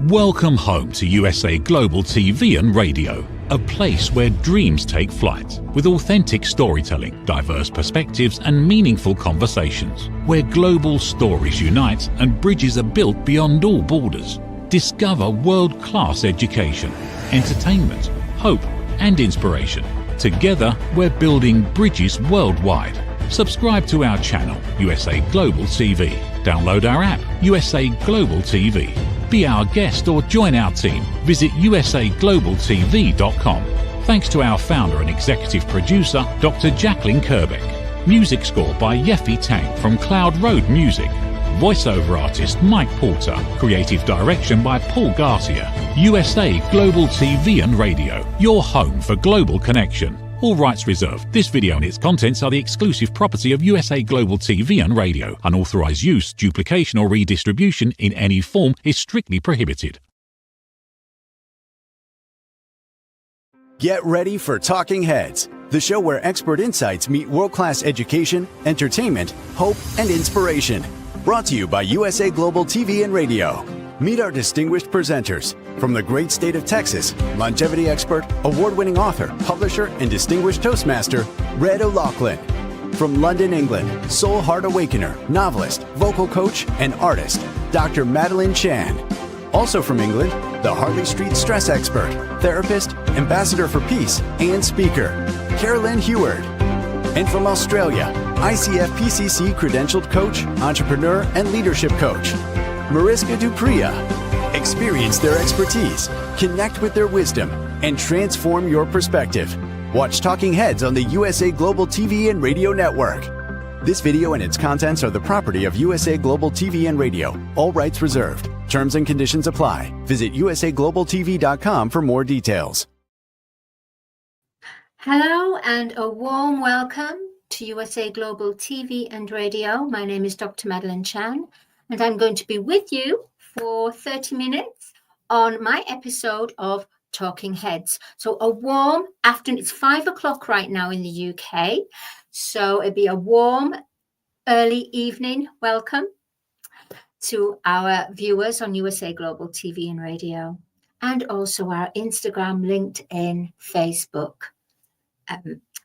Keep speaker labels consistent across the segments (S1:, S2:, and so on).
S1: Welcome home to USA Global TV and Radio, a place where dreams take flight, with authentic storytelling, diverse perspectives and meaningful conversations, where global stories unite and bridges are built beyond all borders. Discover world-class education, entertainment, hope and inspiration. Together, we're building bridges worldwide. Subscribe to our channel, USA Global TV. Download our app, USA Global TV. Be our guest or join our team. Visit usaglobaltv.com. Thanks to our founder and executive producer, Dr. Jacqueline Kerbeck. Music score by Yeffy Tang from Cloud Road Music. Voiceover artist Mike Porter. Creative direction by Paul Garcia. USA Global TV and Radio, your home for global connection. All rights reserved. This video and its contents are the exclusive property of USA Global TV and Radio. Unauthorized use, duplication or redistribution in any form is strictly prohibited.
S2: Get ready for Talking Heads, the show where expert insights meet world-class education, entertainment, hope, and inspiration. Brought to you by USA Global TV and Radio. Meet our distinguished presenters. From the great state of Texas, longevity expert, award-winning author, publisher, and distinguished Toastmaster, Red O'Loughlin. From London, England, Soul-Heart Awakener, novelist, vocal coach, and artist, Dr. Madalene Chan. Also from England, the Harley Street stress expert, therapist, ambassador for peace, and speaker, Carolyn Heward. And from Australia, ICF PCC credentialed coach, entrepreneur, and leadership coach, Mariska Dupria. Experience their expertise, connect with their wisdom, and transform your perspective. Watch Talking Heads on the USA Global TV and Radio Network. This video and its contents are the property of USA Global TV and Radio. All rights reserved. Terms and conditions apply. Visit usaglobaltv.com for more details.
S3: Hello and a warm welcome to USA Global TV and Radio. My name is Dr. Madalene Chan, and I'm going to be with you for 30 minutes on my episode of Talking Heads. So a warm afternoon, it's 5 o'clock right now in the UK. So it'd be a warm early evening welcome to our viewers on USA Global TV and Radio, and also our Instagram, LinkedIn, Facebook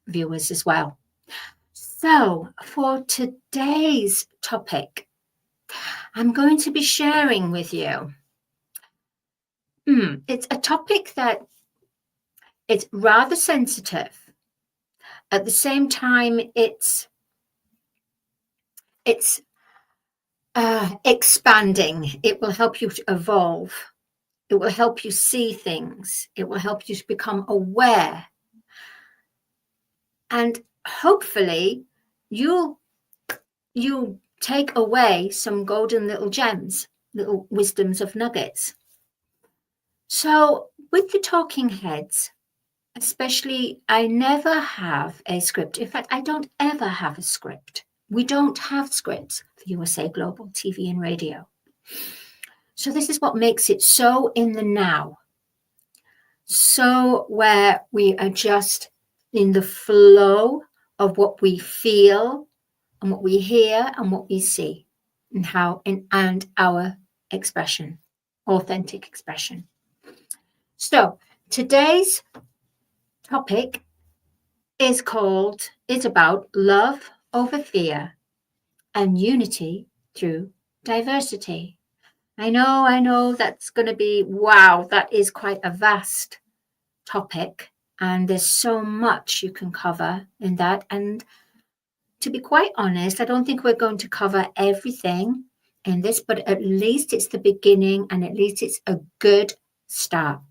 S3: viewers as well. So for today's topic, I'm going to be sharing with you. It's a topic that it's rather sensitive. At the same time, it's expanding. It will help you to evolve. It will help you see things. It will help you to become aware. And hopefully you'll take away some golden little gems, little wisdoms of nuggets. So with the Talking Heads, especially, I never have a script. In fact, I don't ever have a script. We don't have scripts for USA Global TV and Radio. So this is what makes it so in the now. So where we are just in the flow of what we feel and what we hear and what we see, and our expression, authentic expression. So today's topic is about love over fear and unity through diversity. I know that's going to be, wow, that is quite a vast topic, and there's so much you can cover in that. And to be quite honest, I don't think we're going to cover everything in this, but at least it's the beginning and at least it's a good start.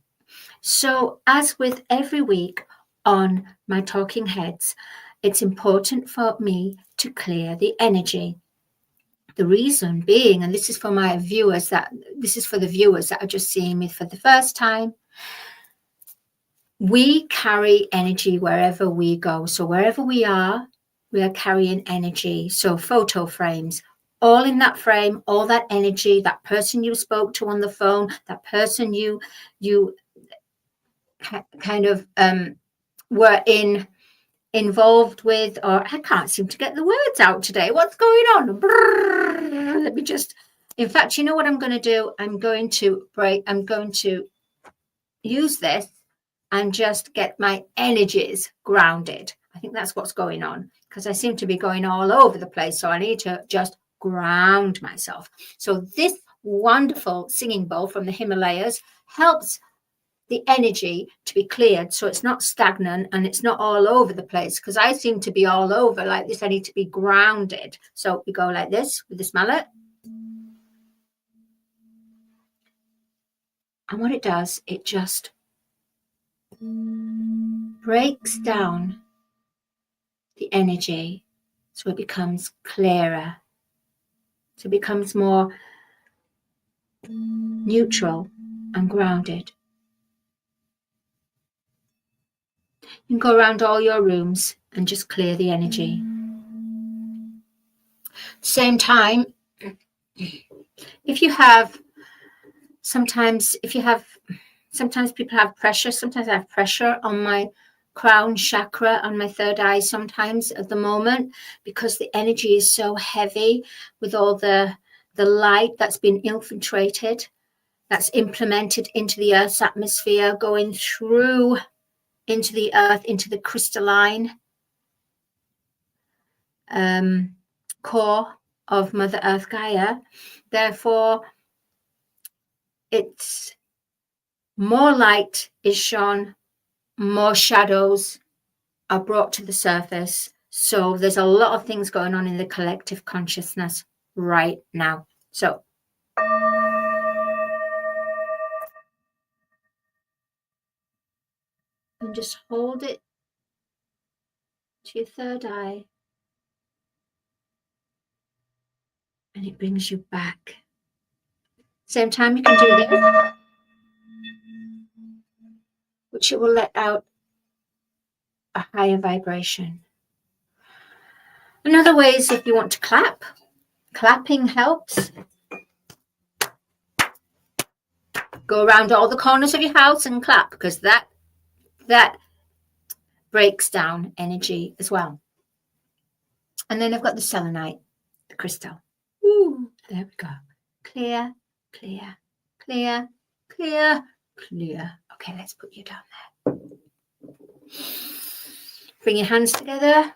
S3: So as with every week on my Talking Heads, it's important for me to clear the energy. The reason being, and this is for the viewers that are just seeing me for the first time, we carry energy wherever we go. So wherever we are carrying energy. So photo frames, all in that frame, all that energy, that person you spoke to on the phone, that person you kind of were involved with, or I can't seem to get the words out today. What's going on? Brrr, let me just In fact, you know what I'm going to do? I'm going to use this and just get my energies grounded. I think that's what's going on, because I seem to be going all over the place. So I need to just ground myself. So this wonderful singing bowl from the Himalayas helps the energy to be cleared, so it's not stagnant and it's not all over the place, because I seem to be all over like this. I need to be grounded. So we go like this with this mallet. And what it does, it just breaks down the energy so it becomes clearer, so it becomes more neutral and grounded. You can go around all your rooms and just clear the energy. Same time, if you have, sometimes people have pressure. Sometimes I have pressure on my crown chakra, on my third eye sometimes at the moment, because the energy is so heavy with all the light that's been infiltrated, that's implemented into the Earth's atmosphere, going through into the Earth, into the crystalline core of Mother Earth Gaia. Therefore, it's more light is shone, more shadows are brought to the surface. So there's a lot of things going on in the collective consciousness right now. So and just hold it to your third eye, and it brings you back. Same time you can do this, which it will let out a higher vibration. Another way is if you want to clap. Clapping helps. Go around all the corners of your house and clap, because that breaks down energy as well. And then I've got the selenite, the crystal. Ooh, there we go. Clear, clear, clear, clear, clear. Okay, let's put you down there. Bring your hands together.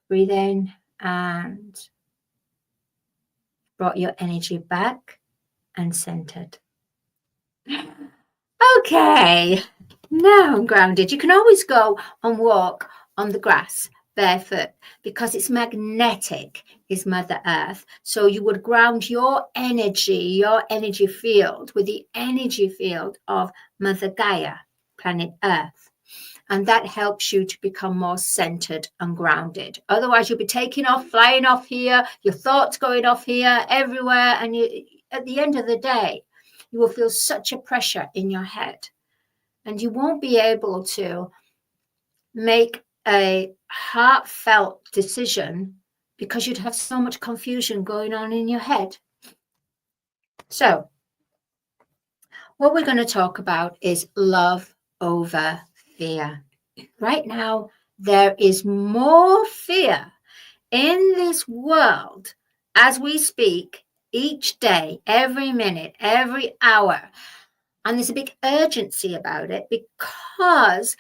S3: Breathe in and brought your energy back and centered. Okay, now I'm grounded. You can always go and walk on the grass barefoot, because it's magnetic, is Mother Earth. So you would ground your energy field with the energy field of Mother Gaia, planet Earth. And that helps you to become more centered and grounded. Otherwise, you'll be taking off, flying off here, your thoughts going off here, everywhere. And at the end of the day, you will feel such a pressure in your head. And you won't be able to make a heartfelt decision, because you'd have so much confusion going on in your head. So what we're going to talk about is love over fear. Right now, there is more fear in this world as we speak, each day, every minute, every hour. And there's a big urgency about it, because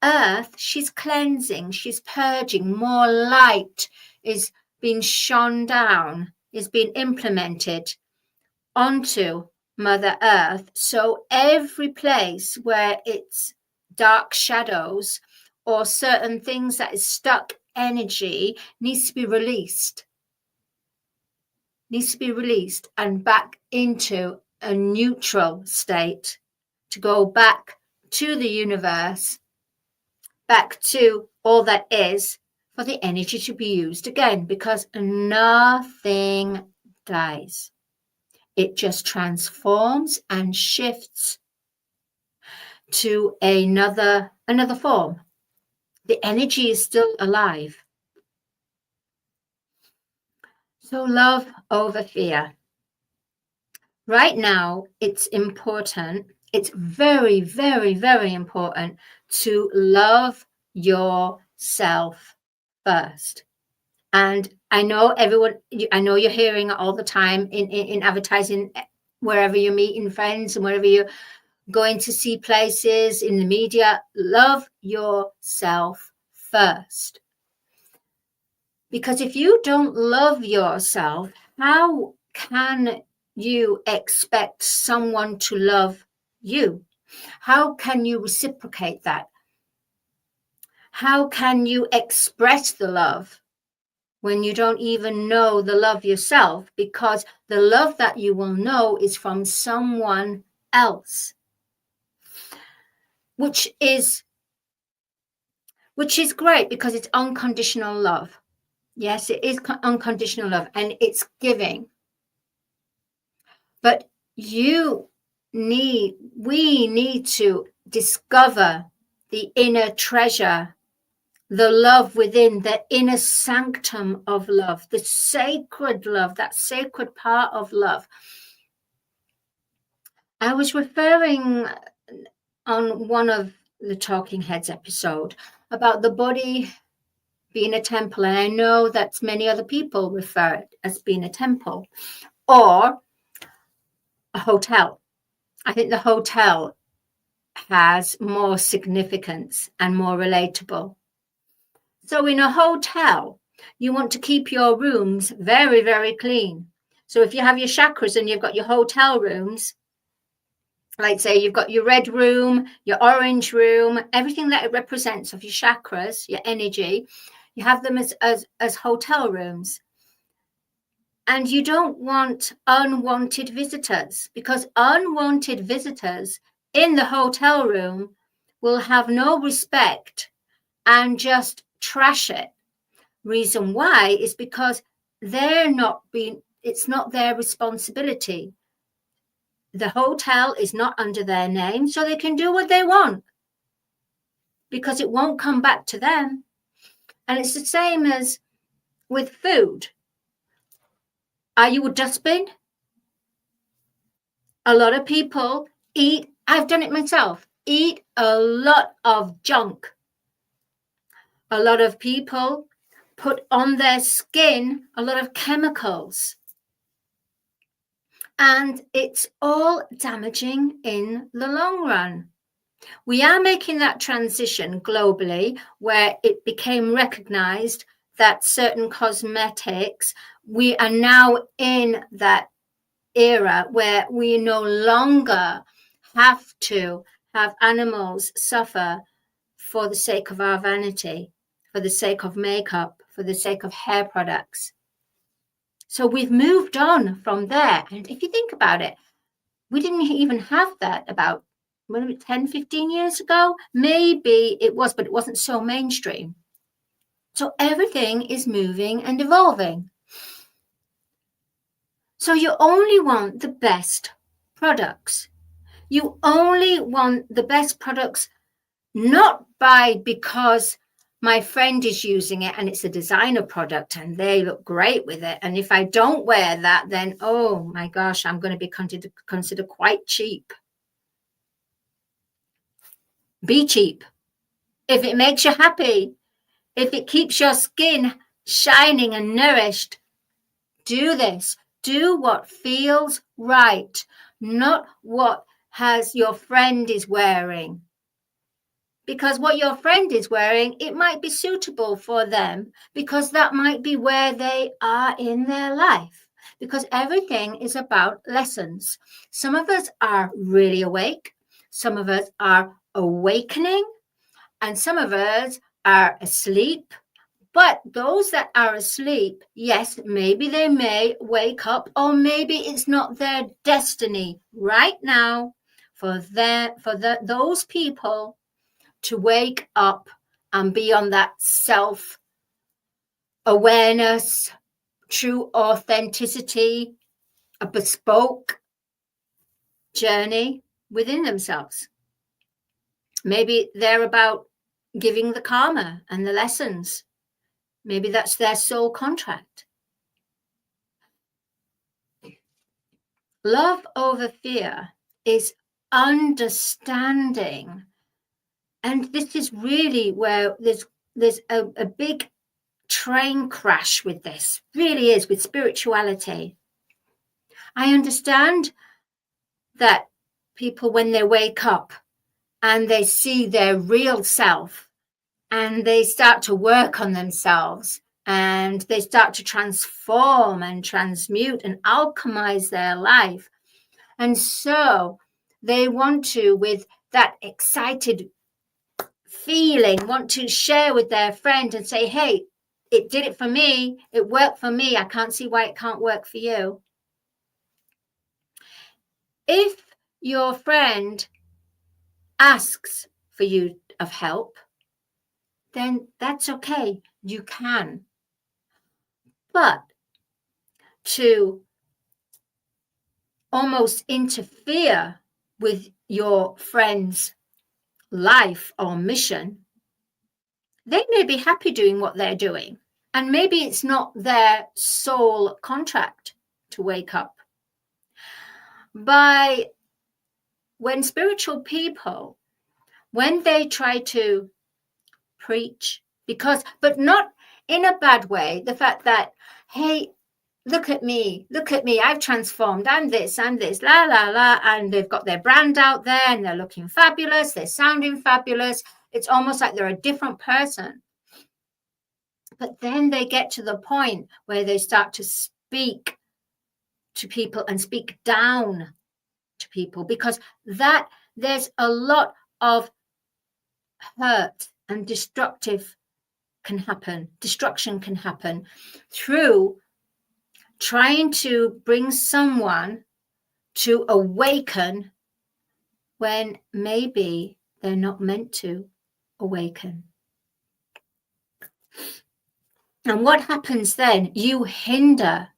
S3: Earth, she's cleansing, she's purging. More light is being shone down, is being implemented onto Mother Earth. So every place where it's dark shadows or certain things that is stuck energy needs to be released. Needs to be released and back into a neutral state, to go back to the universe, back to all that is, for the energy to be used again, because nothing dies. It just transforms and shifts to another form. The energy is still alive. So love over fear. Right now, it's important. It's very, very, very important to love yourself first. And I know I know you're hearing it all the time in advertising, wherever you're meeting friends and wherever you're going to see places in the media. Love yourself first. Because if you don't love yourself, how can you expect someone to love you? How can you reciprocate that? How can you express the love when you don't even know the love yourself? Because the love that you will know is from someone else, which is great because it's unconditional love. Yes, it is unconditional love, and it's giving. But we need to discover the inner treasure, the love within, the inner sanctum of love, the sacred love, that sacred part of love. I was referring on one of the Talking Heads episode about the body being a temple, and I know that many other people refer it as being a temple or a hotel. I think the hotel has more significance and more relatable. So in a hotel, you want to keep your rooms very, very clean. So if you have your chakras and you've got your hotel rooms, like say you've got your red room, your orange room, everything that it represents of your chakras, your energy, you have them as hotel rooms. And you don't want unwanted visitors, because unwanted visitors in the hotel room will have no respect and just trash it. Reason why is because it's not their responsibility. The hotel is not under their name, so they can do what they want because it won't come back to them. And it's the same as with food. Are you a dustbin? A lot of people eat, I've done it myself, eat a lot of junk. A lot of people put on their skin a lot of chemicals. And it's all damaging in the long run. We are making that transition globally where it became recognized that certain cosmetics, we are now in that era where we no longer have to have animals suffer for the sake of our vanity, for the sake of makeup, for the sake of hair products. So we've moved on from there. And if you think about it, we didn't even have that about 10, 15 years ago. Maybe it was, but it wasn't so mainstream. So everything is moving and evolving. So you only want the best products. You only want the best products, not because my friend is using it and it's a designer product and they look great with it. And if I don't wear that, then, oh my gosh, I'm going to be considered quite cheap. Be cheap. If it makes you happy, if it keeps your skin shining and nourished, do this. Do what feels right, not what your friend is wearing. Because what your friend is wearing, it might be suitable for them because that might be where they are in their life. Because everything is about lessons. Some of us are really awake. Some of us are awakening. And some of us are asleep. But those that are asleep, yes, maybe they may wake up, or maybe it's not their destiny right now for those people to wake up and be on that self-awareness, true authenticity, a bespoke journey within themselves. Maybe they're about giving the karma and the lessons. Maybe that's their soul contract. Love over fear is understanding. And this is really where there's a big train crash with this, really is, with spirituality. I understand that people, when they wake up and they see their real self and they start to work on themselves and they start to transform and transmute and alchemize their life. And so they want to, with that excited feeling, want to share with their friend and say, hey, it did it for me. It worked for me. I can't see why it can't work for you. If your friend asks for you of help, then that's okay. You can. But to almost interfere with your friend's life or mission, they may be happy doing what they're doing. And maybe it's not their soul contract to wake up. When spiritual people, when they try to preach, but not in a bad way, the fact that, hey, look at me, I've transformed, I'm this, la, la, la, and they've got their brand out there and they're looking fabulous, they're sounding fabulous. It's almost like they're a different person. But then they get to the point where they start to speak to people and speak down to people, because that there's a lot of hurt and destruction can happen through trying to bring someone to awaken when maybe they're not meant to awaken. And what happens then? You hinder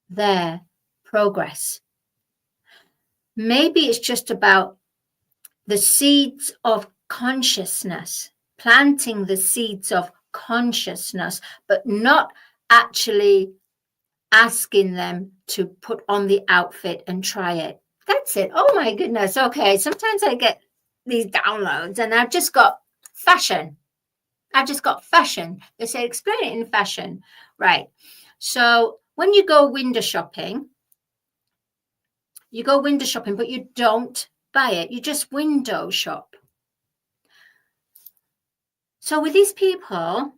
S3: their progress. Maybe it's just about the seeds of consciousness, planting the seeds of consciousness, but not actually asking them to put on the outfit and try it. That's it. Oh my goodness. Okay. Sometimes I get these downloads and I've just got fashion. They say, explain it in fashion. Right. So when you go window shopping, but you don't buy it. You just window shop. So with these people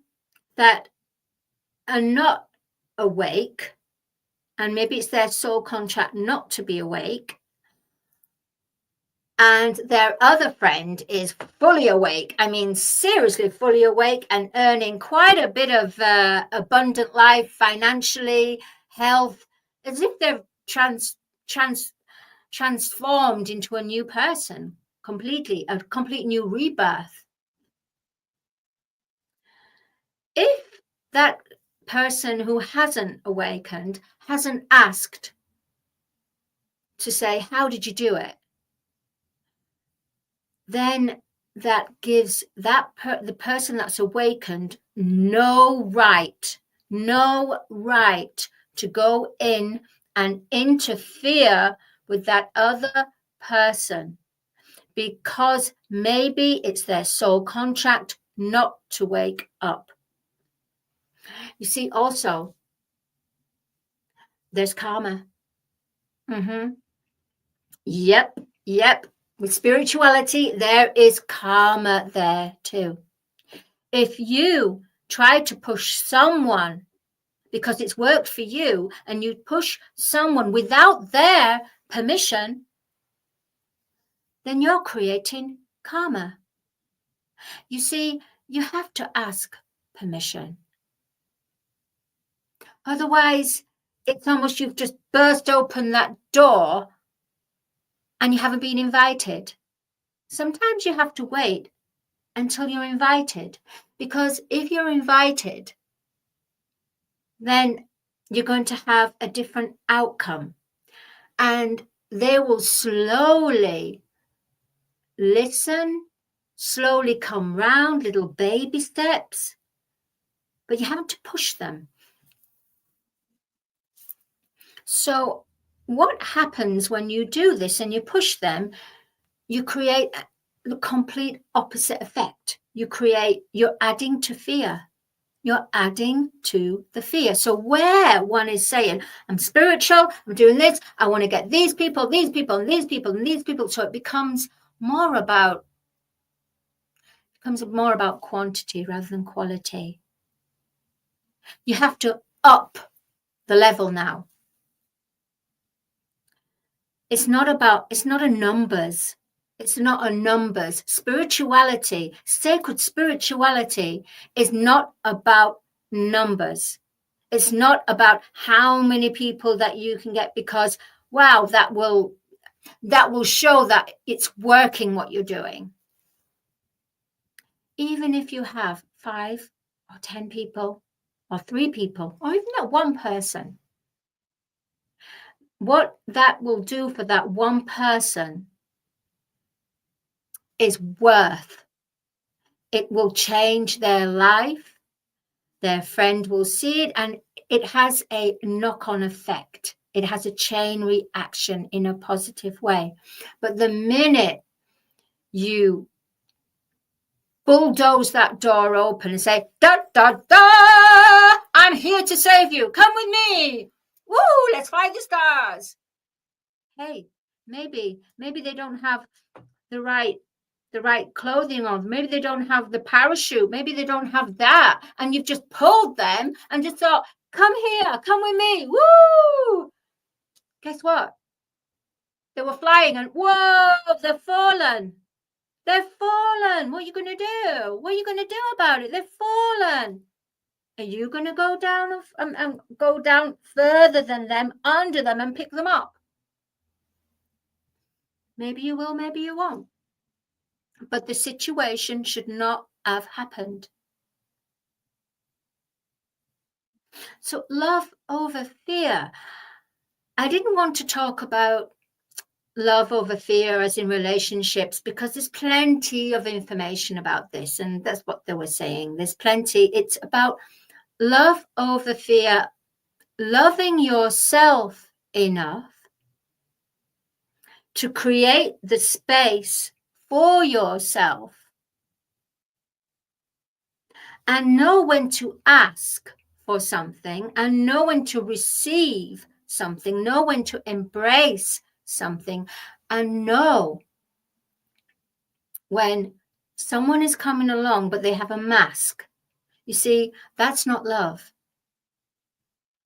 S3: that are not awake, and maybe it's their soul contract not to be awake, and their other friend is fully awake, I mean, seriously fully awake and earning quite a bit of abundant life financially, health, as if they've transformed into a new person, a complete new rebirth. If that person who hasn't awakened hasn't asked to say, how did you do it? Then that gives the person that's awakened no right to go in and interfere with that other person, because maybe it's their soul contract not to wake up. You see, also, there's karma. Yep. With spirituality, there is karma there too. If you try to push someone because it's worked for you, and you push someone without their permission, then you're creating karma. You see, you have to ask permission. Otherwise, it's almost you've just burst open that door and you haven't been invited. Sometimes you have to wait until you're invited, because if you're invited, then you're going to have a different outcome, and they will slowly listen, slowly come round, little baby steps, but you have to push them. So what happens when you do this and you push them? You create the complete opposite effect. You're adding to fear. you're adding to the fear. So where one is saying, I'm spiritual, I'm doing this, I want to get these people, these people, and these people, and these people. So it becomes more about quantity rather than quality. You have to up the level now. It's not a numbers. It's not a numbers. Spirituality, sacred spirituality is not about numbers. It's not about how many people that you can get, because, wow, that will show that it's working what you're doing. Even if you have 5 or 10 people or 3 people or even that one person, what that will do for that one person is worth. It will change their life. Their friend will see it, and it has a knock-on effect. It has a chain reaction in a positive way. But the minute you bulldoze that door open and say, da, da, da, I'm here to save you. Come with me. Woo, let's fly the stars. Hey, maybe they don't have the right clothing on. Maybe they don't have the parachute. Maybe they don't have that. And you've just pulled them and just thought, come here, come with me. Woo! Guess what? They were flying and whoa, they've fallen. They've fallen. What are you going to do? What are you going to do about it? They've fallen. Are you going to go down and go down further than them, under them, and pick them up? Maybe you will, maybe you won't. But the situation should not have happened. So love over fear. I didn't want to talk about love over fear as in relationships, because there's plenty of information about this, and that's what they were saying. There's plenty. It's about love over fear, loving yourself enough to create the space for yourself and know when to ask for something and know when to receive something, know when to embrace something, and know when someone is coming along but they have a mask. You see, that's not love.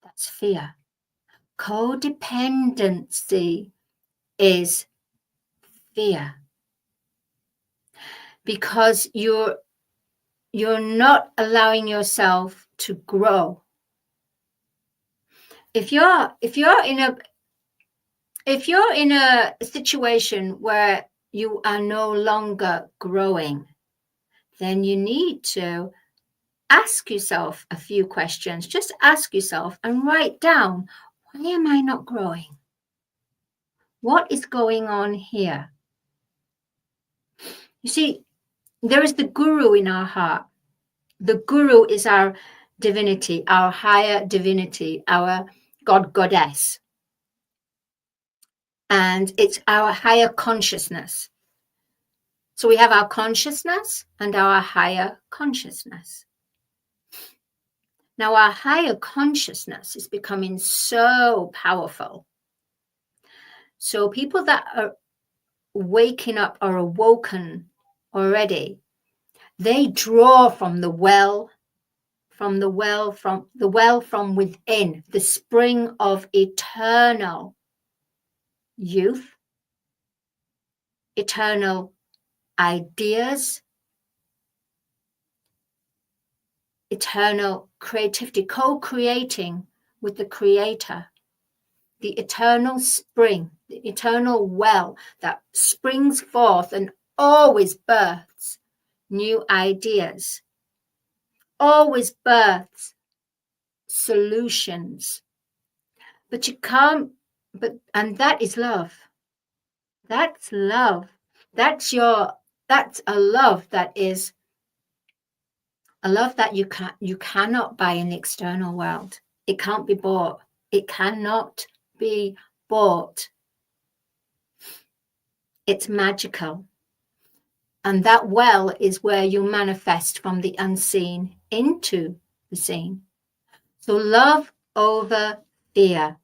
S3: That's fear. Codependency is fear, because you're not allowing yourself to grow. If you're in a situation where you are no longer growing, then you need to ask yourself a few questions. Just ask yourself and write down, why am I not growing? What is going on here? You see, there is the guru in our heart. The guru is our divinity, our higher divinity, our God, goddess. And it's our higher consciousness. So we have our consciousness and our higher consciousness. Now, our higher consciousness is becoming so powerful. So people that are waking up or awoken already, they draw from the well from within, the spring of eternal youth, eternal ideas, eternal creativity, co-creating with the Creator, the eternal spring, the eternal well that springs forth and always births new ideas, always births solutions. But you can't, and that is love. That's love. That's a love that is a love that you cannot buy in the external world. It can't be bought. It cannot be bought. It's magical. And that well is where you manifest from the unseen into the scene. So love over fear.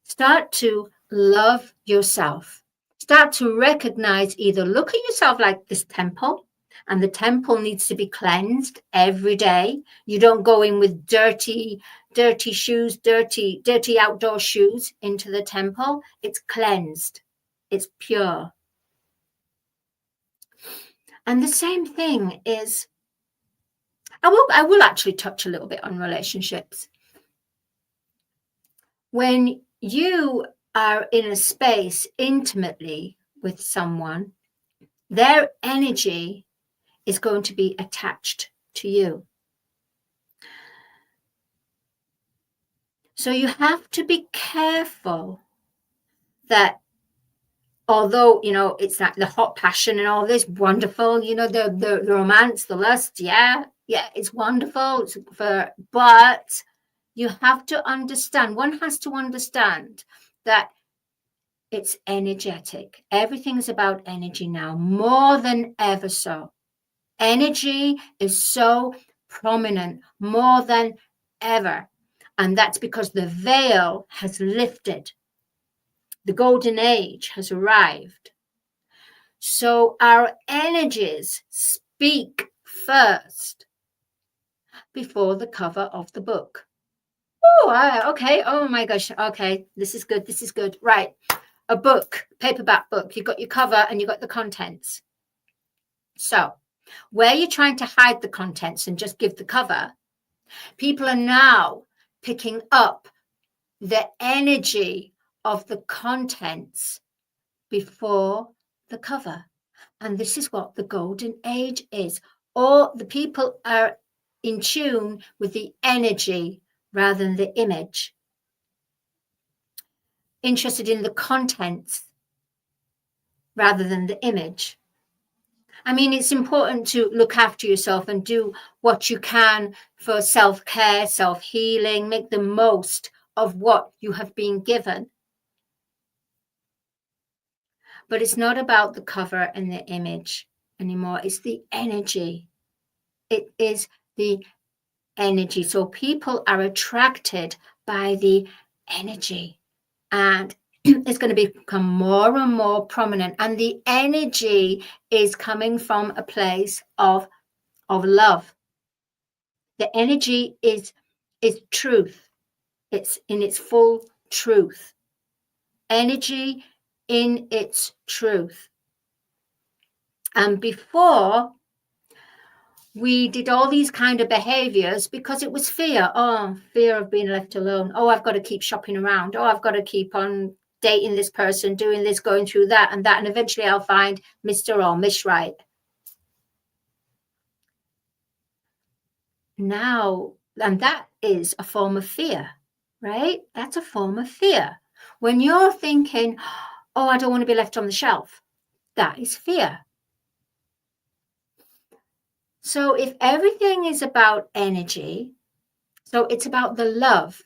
S3: Start to love yourself. Start to recognize, either look at yourself like this temple, and the temple needs to be cleansed every day. You don't go in with dirty shoes, dirty outdoor shoes into the temple. It's cleansed. It's pure. And the same thing is, I will actually touch a little bit on relationships. When you are in a space intimately with someone, their energy is going to be attached to you. So you have to be careful that, although, you know, it's like the hot passion and all this wonderful, you know, the romance, the lust, yeah, it's wonderful. But you have to understand, one has to understand that it's energetic. Everything is about energy now, more than ever so. Energy is so prominent, more than ever. And that's because the veil has lifted. The golden age has arrived. So our energies speak first before the cover of the book. Oh, okay. Oh my gosh. Okay. This is good. This is good. Right. A book, paperback book. You've got your cover and you've got the contents. So where you're trying to hide the contents and just give the cover, people are now picking up the energy of the contents before the cover. And this is what the golden age is. All the people are in tune with the energy rather than the image. Interested in the contents rather than the image. I mean, it's important to look after yourself and do what you can for self-care, self-healing, make the most of what you have been given. But it's not about the cover and the image anymore. It's the energy. It is the energy. So people are attracted by the energy, and it's going to become more and more prominent. And the energy is coming from a place of love. The energy is truth. It's in its full truth. Energy in its truth. And before, we did all these kind of behaviors because it was fear. Oh, fear of being left alone. Oh, I've got to keep shopping around. Oh, I've got to keep on dating this person, doing this, going through that and that. And eventually I'll find Mr. or Miss Right. Now, and that is a form of fear, right? That's a form of fear. When you're thinking, oh, I don't want to be left on the shelf, that is fear. So if everything is about energy, so it's about the love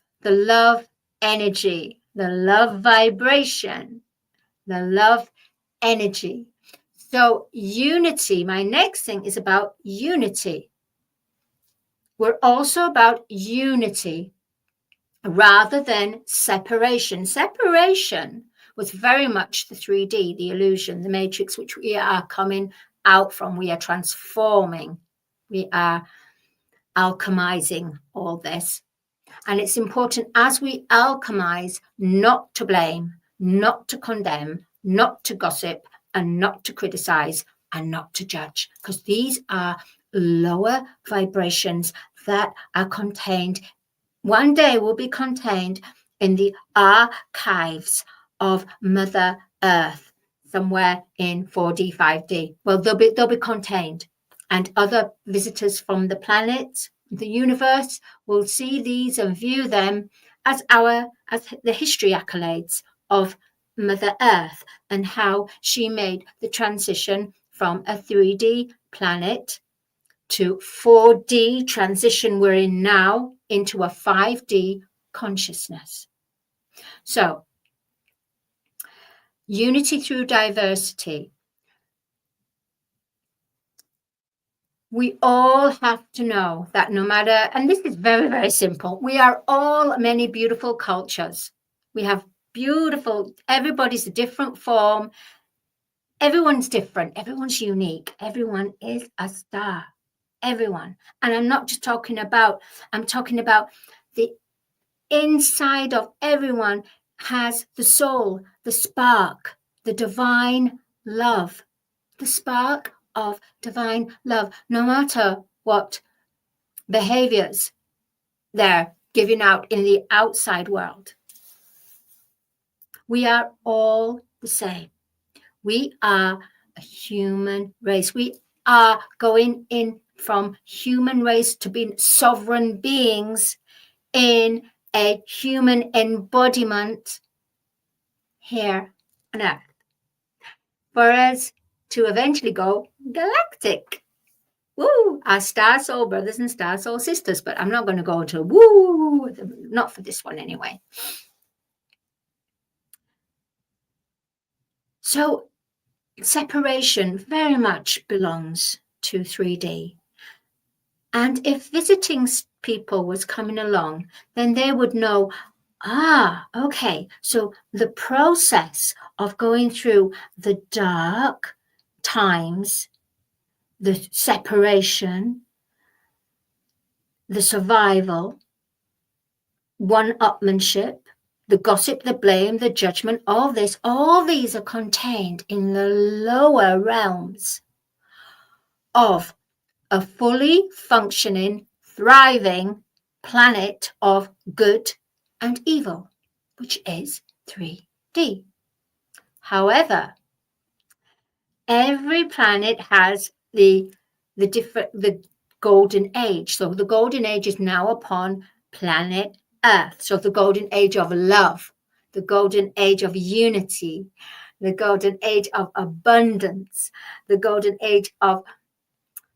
S3: energy, the love vibration, the love energy. So unity, my next thing is about unity. We're also about unity rather than separation. Separation was very much the 3D, the illusion, the matrix, which we are coming out from. We are transforming. We are alchemizing all this. And it's important as we alchemize not to blame, not to condemn, not to gossip, and not to criticize, and not to judge, because these are lower vibrations that are contained, one day will be contained in the archives of Mother Earth, somewhere in 4D, 5D. Well, they'll be contained, and other visitors from the planet, the universe, will see these and view them as the history accolades of Mother Earth and how she made the transition from a 3D planet to 4D transition we're in now into a 5D consciousness. So, unity through diversity. we all have to know that no matter, and this is very, very simple, we are all many beautiful cultures. We have beautiful, everybody's a different form. Everyone's different. Everyone's unique. Everyone is a star. Everyone. And I'm not just talking about, I'm talking about the inside of everyone has the soul, the spark, the divine love, the spark of divine love, no matter what behaviors they're giving out in the outside world. We are all the same. We are a human race. We are going in from human race to being sovereign beings in a human embodiment here on Earth. For us to eventually go galactic. Woo! Our star soul brothers and star soul sisters. But I'm not going to go into woo, not for this one anyway. So separation very much belongs to 3D. And if visiting people was coming along, then they would know, okay, so the process of going through the dark times, the separation, the survival, one-upmanship, the gossip, the blame, the judgment, all these are contained in the lower realms of a fully functioning, thriving planet of good and evil, which is 3D. However, every planet has the golden age. So the golden age is now upon planet Earth. So the golden age of love, the golden age of unity, the golden age of abundance, the golden age of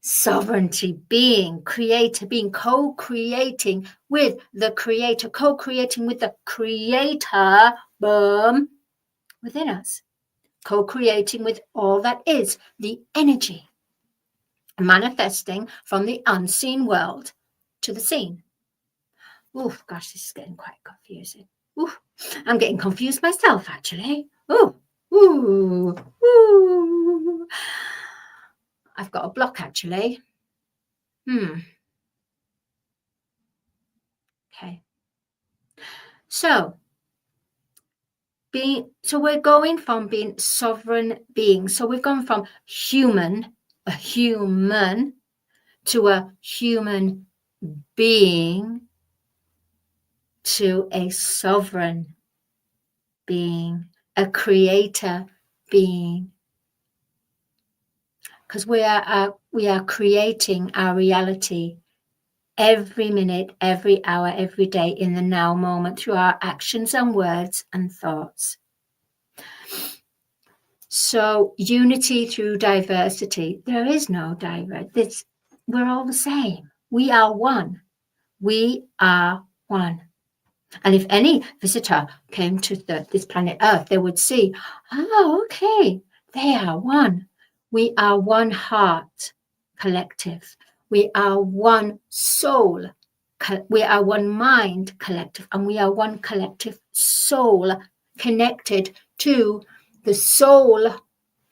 S3: sovereignty, being, creator, being, co-creating with the creator, co-creating with the creator, boom, within us, co-creating with all that is the energy, manifesting from the unseen world to the seen. Oh, gosh, this is getting quite confusing. Ooh, I'm getting confused myself, actually. Ooh. I've got a block, actually. Okay. So we're going from being sovereign beings. So we've gone from a human to a human being to a sovereign being, a creator being. Because we are creating our reality every minute, every hour, every day in the now moment through our actions and words and thoughts. So unity through diversity. There is no diversity. We're all the same. We are one. We are one. And if any visitor came to this planet Earth, they would see, okay, they are one. We are one heart collective. We are one soul. We are one mind collective. And we are one collective soul connected to the soul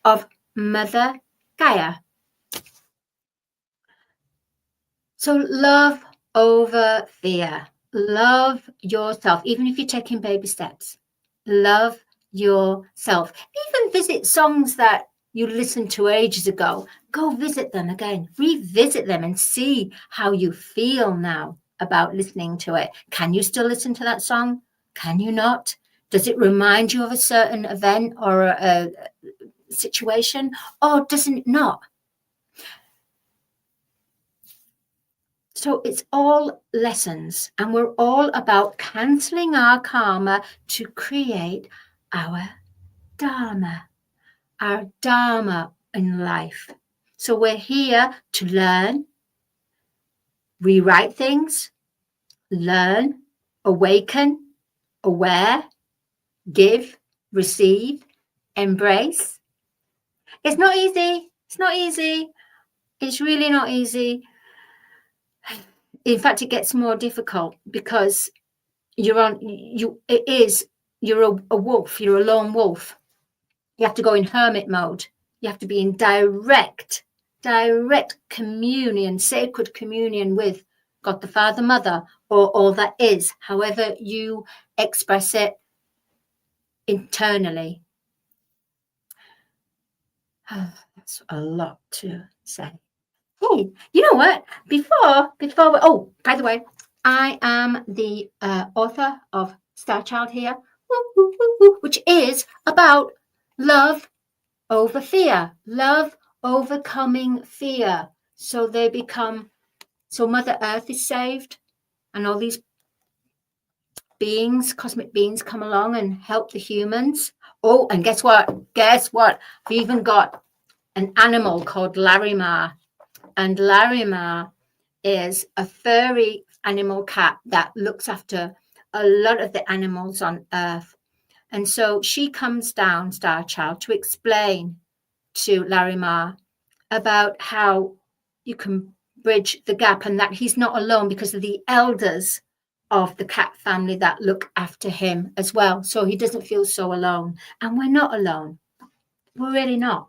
S3: of Mother Gaia. So love over fear. Love yourself, even if you're taking baby steps. Love yourself. Even visit songs that you listened to ages ago. Go visit them again. Revisit them and see how you feel now about listening to it. Can you still listen to that song? Can you not? Does it remind you of a certain event or a situation, or doesn't it not? So it's all lessons, and we're all about cancelling our karma to create our dharma in life. So we're here to learn, rewrite things, learn, awaken, aware, give, receive, embrace. It's not easy. It's not easy. It's really not easy. In fact, it gets more difficult because you're a wolf. You're a lone wolf. You have to go in hermit mode. You have to be in direct communion, sacred communion with God the Father, Mother, or all that is, however you express it internally. That's a lot to say. Hey, you know what? Before by the way, I am the author of Star Child here, which is about love over fear, love overcoming fear. So Mother Earth is saved, and all these beings, cosmic beings, come along and help the humans. Oh, and guess what? We've even got an animal called Larimar. And Larimar is a furry animal cat that looks after a lot of the animals on Earth. And so she comes down, Star Child, to explain to Larimar about how you can bridge the gap and that he's not alone because of the elders of the cat family that look after him as well. So he doesn't feel so alone. And we're not alone. We're really not.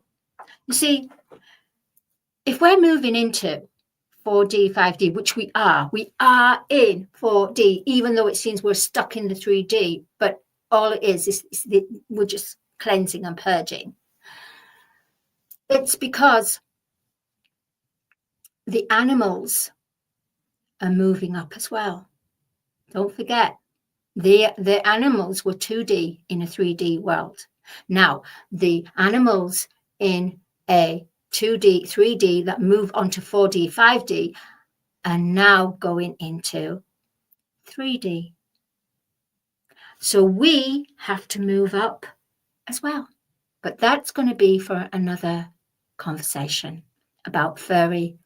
S3: You see, if we're moving into 4D, 5D, which we are in 4D, even though it seems we're stuck in the 3D, but all it is we're just cleansing and purging. It's because the animals are moving up as well. Don't forget, the animals were 2D in a 3D world. Now, the animals in a 2D, 3D that move onto 4D, 5D are now going into 3D. So we have to move up as well. But that's going to be for another conversation about furry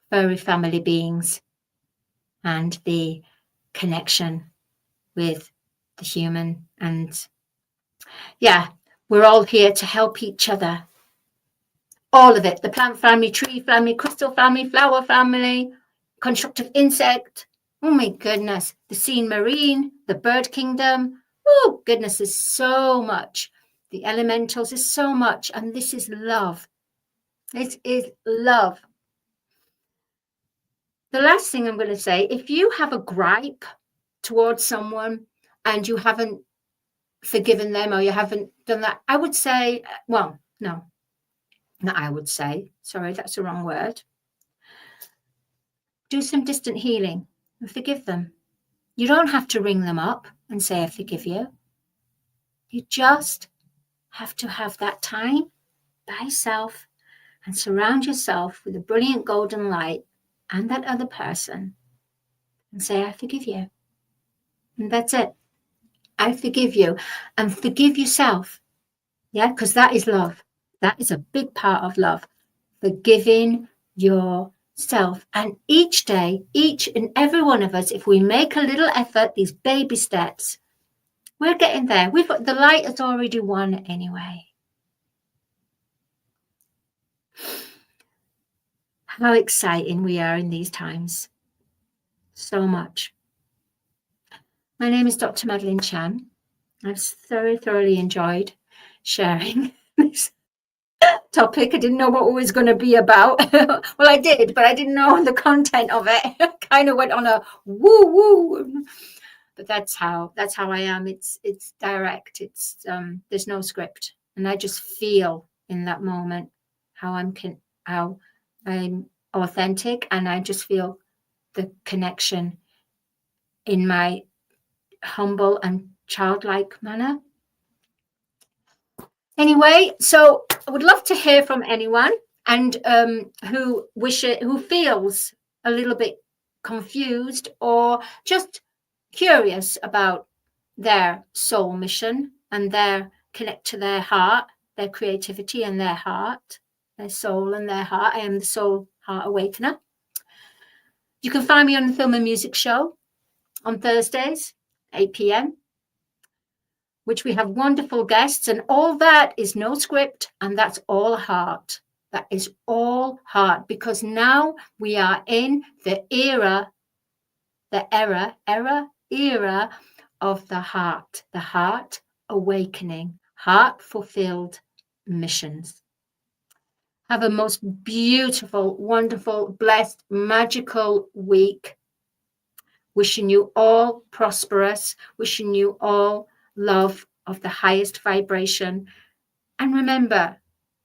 S3: family beings and the connection with the human. And yeah, we're all here to help each other. All of it, the plant family, tree family, crystal family, flower family, constructive insect. Oh my goodness, the sea marine, the bird kingdom. Oh goodness, there's so much. The elementals is so much. And this is love. This is love. The last thing I'm going to say, if you have a gripe towards someone and you haven't forgiven them or you haven't done that, I would say, well, no, not I would say, sorry, that's the wrong word. Do some distant healing and forgive them. You don't have to ring them up and say, I forgive you. You just have to have that time by yourself and surround yourself with a brilliant golden light and that other person and say, I forgive you. And that's it. I forgive you. And forgive yourself. Yeah, because that is love. That is a big part of love. Forgiving yourself. And each day, each and every one of us, if we make a little effort, these baby steps, we're getting there. The light has already won anyway. How exciting we are in these times. So much. My name is Dr. Madalene Chan. I've thoroughly enjoyed sharing this topic. I didn't know what it was going to be about. Well, I did, but I didn't know the content of it. Kind of went on a woo. But that's how I am. It's direct. It's there's no script, and I just feel in that moment how I'm authentic, and I just feel the connection in my humble and childlike manner. Anyway, so I would love to hear from anyone and who feels a little bit confused or just curious about their soul mission and their connect to their heart, their creativity and their heart, their soul and their heart. I am the Soul-Heart Awakener. You can find me on the Film and Music Show on Thursdays, 8 p.m, which we have wonderful guests, and all that is no script, and that's all heart. That is all heart, because now we are in the era of the heart awakening, heart fulfilled missions. Have a most beautiful, wonderful, blessed, magical week. Wishing you all prosperous, wishing you all love of the highest vibration. And remember,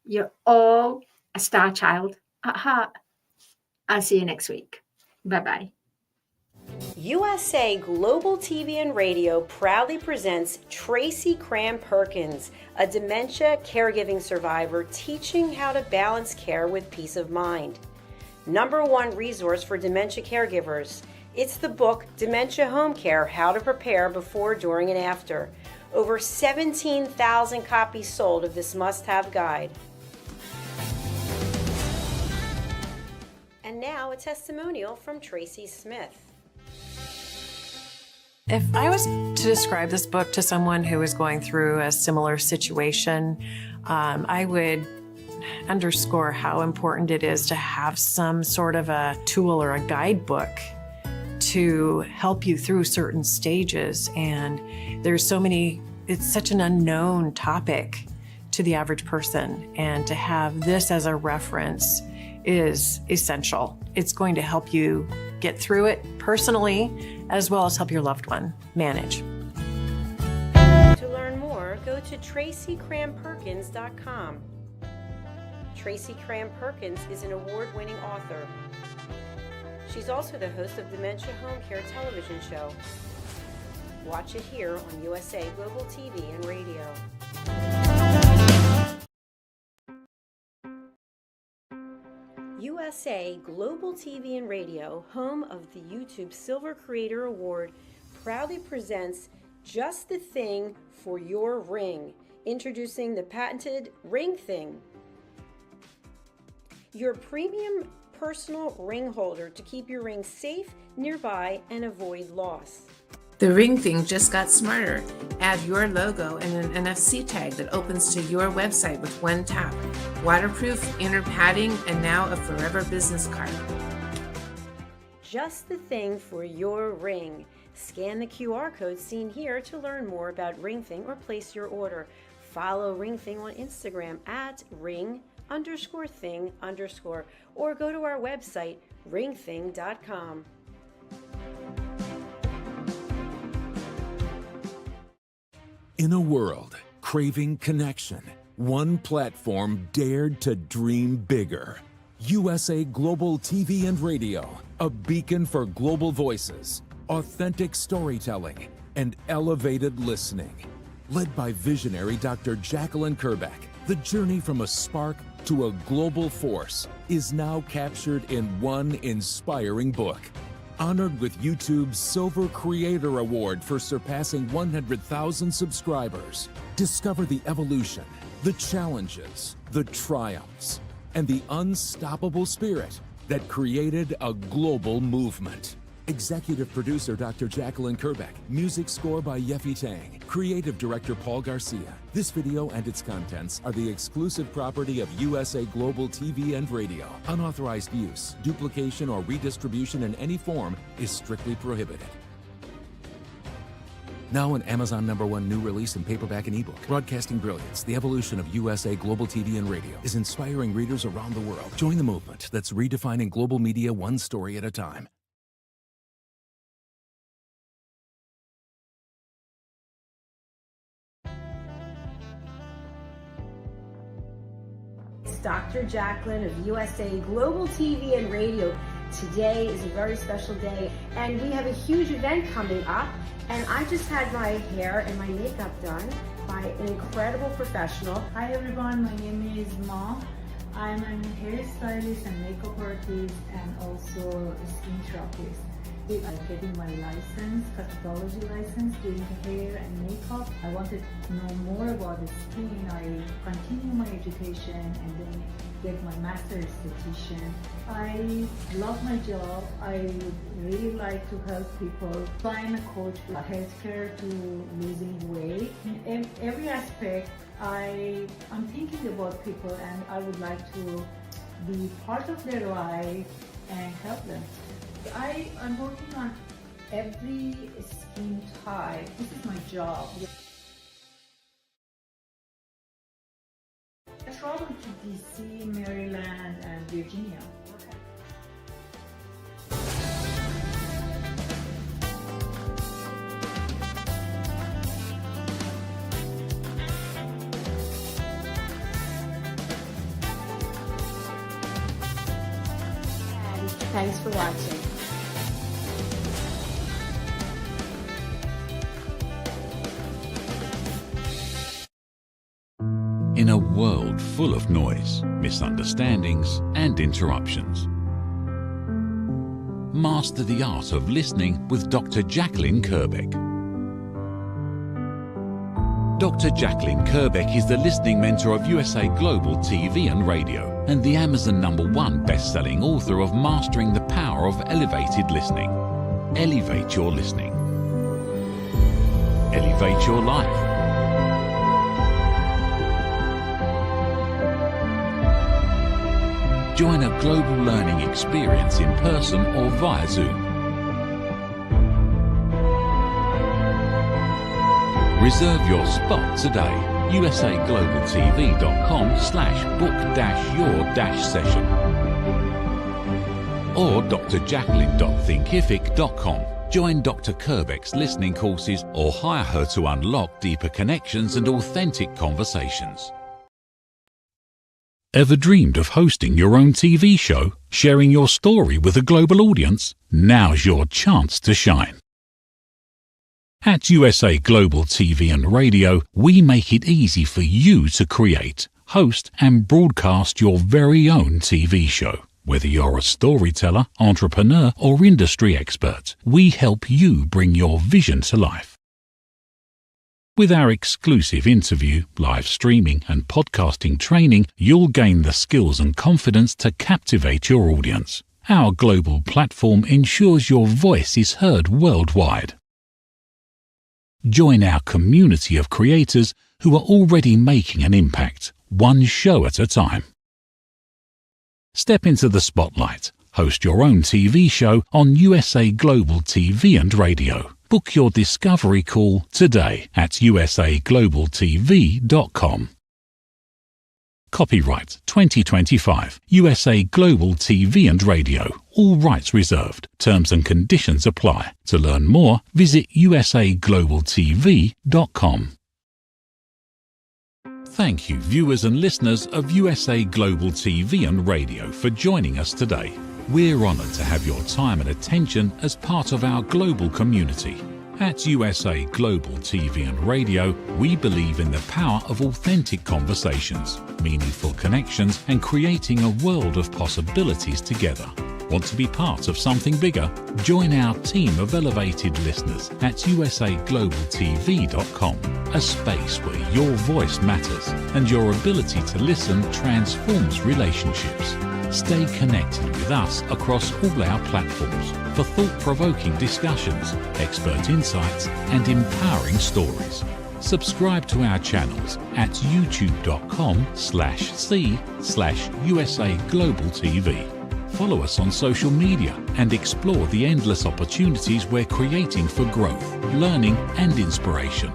S3: you're all a star child at heart. I'll see you next week. Bye-bye.
S4: USA Global TV and Radio proudly presents Tracy Cram Perkins, a dementia caregiving survivor teaching how to balance care with peace of mind. #1 resource for dementia caregivers. It's the book Dementia Home Care: How to Prepare Before, During, and After. Over 17,000 copies sold of this must-have guide. And now a testimonial from Tracy Smith.
S5: If I was to describe this book to someone who is going through a similar situation, I would underscore how important it is to have some sort of a tool or a guidebook to help you through certain stages. And there's so many, it's such an unknown topic to the average person. And to have this as a reference is essential. It's going to help you get through it personally, as well as help your loved one manage.
S4: To learn more, go to TracyCramPerkins.com. Tracy Cram Perkins is an award-winning author. She's also the host of Dementia Home Care television show. Watch it here on USA Global TV and Radio. USA Global TV and Radio, home of the YouTube Silver Creator Award, proudly presents Just the Thing for Your Ring, introducing the patented Ring Thing. Your premium personal ring holder to keep your ring safe, nearby, and avoid loss.
S6: The Ring Thing just got smarter. Add your logo and an NFC tag that opens to your website with one tap. Waterproof, inner padding, and now a forever business card.
S4: Just the thing for your ring. Scan the QR code seen here to learn more about Ring Thing or place your order. Follow Ring Thing on Instagram at ring_thing_ or go to our website ringthing.com.
S7: In a world craving connection, one platform dared to dream bigger. USA Global TV and Radio, a beacon for global voices, authentic storytelling, and elevated listening. Led by visionary Dr. Jacqueline Kerbeck, the journey from a spark to a global force is now captured in one inspiring book. Honored with YouTube's Silver Creator Award for surpassing 100,000 subscribers. Discover the evolution, the challenges, the triumphs, and the unstoppable spirit that created a global movement. Executive producer Dr. Jacqueline Kerbeck. Music score by Yeffy Tang. Creative director Paul Garcia. This video and its contents are the exclusive property of USA Global TV and Radio. Unauthorized use, duplication, or redistribution in any form is strictly prohibited. Now an Amazon #1 new release in paperback and ebook. Broadcasting Brilliance, the evolution of USA Global TV and Radio, is inspiring readers around the world. Join the movement that's redefining global media one story at a time.
S4: Dr. Jacqueline of USA Global TV and Radio. Today is a very special day, and we have a huge event coming up, and I just had my hair and my makeup done by an incredible professional.
S8: Hi everyone, my name is Ma. I'm a hairstylist and makeup artist and also a skin therapist. I'm getting my license, cosmetology license, doing hair and makeup. I wanted to know more about the skin. I continue my education and then get my master's esthetician. I love my job. I would really like to help people. So I'm a coach for healthcare to losing weight. In every aspect, I'm thinking about people, and I would like to be part of their life and help them. I'm working on every skin type. This is my job. I traveled to DC, Maryland, and Virginia.
S3: Thanks for watching.
S1: In a world full of noise, misunderstandings, and interruptions, master the art of listening with Dr. Jacqueline Kerbeck. Dr. Jacqueline Kerbeck is the listening mentor of USA Global TV and Radio and the Amazon #1 best-selling author of Mastering the Power of Elevated Listening. Elevate your listening. Elevate your life. Join a global learning experience in person or via Zoom. Reserve your spot today. usaglobaltv.com/book-your-session or drjacqueline.thinkific.com. Join Dr. Kerbeck's listening courses or hire her to unlock deeper connections and authentic conversations. Ever dreamed of hosting your own TV show, sharing your story with a global audience? Now's your chance to shine. At USA Global TV and Radio, we make it easy for you to create, host, and broadcast your very own TV show. Whether you're a storyteller, entrepreneur, or industry expert, we help you bring your vision to life. With our exclusive interview, live streaming, and podcasting training, you'll gain the skills and confidence to captivate your audience. Our global platform ensures your voice is heard worldwide. Join our community of creators who are already making an impact, one show at a time. Step into the spotlight. Host your own TV show on USA Global TV and Radio. Book your discovery call today at usaglobaltv.com. Copyright 2025, USA Global TV and Radio. All rights reserved. Terms and conditions apply. To learn more, visit usaglobaltv.com. Thank you, viewers and listeners of USA Global TV and Radio, for joining us today. We're honored to have your time and attention as part of our global community. At USA Global TV and Radio, we believe in the power of authentic conversations, meaningful connections, and creating a world of possibilities together. Want to be part of something bigger? Join our team of elevated listeners at usaglobaltv.com, a space where your voice matters and your ability to listen transforms relationships. Stay connected with us across all our platforms for thought-provoking discussions, expert insights, and empowering stories. Subscribe to our channels at youtube.com/c/USAGlobalTV. Follow us on social media and explore the endless opportunities we're creating for growth, learning, and inspiration.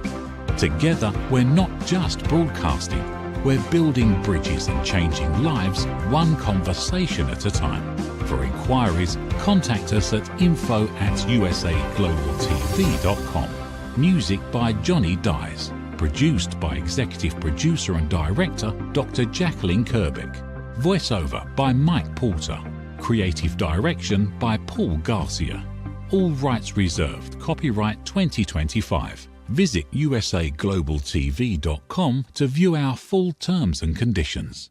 S1: Together, we're not just broadcasting. We're building bridges and changing lives, one conversation at a time. For inquiries, contact us at info@usaglobaltv.com. Music by Johnny Dies. Produced by Executive Producer and Director Dr. Jacqueline Kerbeck. Voiceover by Mike Porter. Creative Direction by Paul Garcia. All rights reserved. Copyright 2025. Visit usaglobaltv.com to view our full terms and conditions.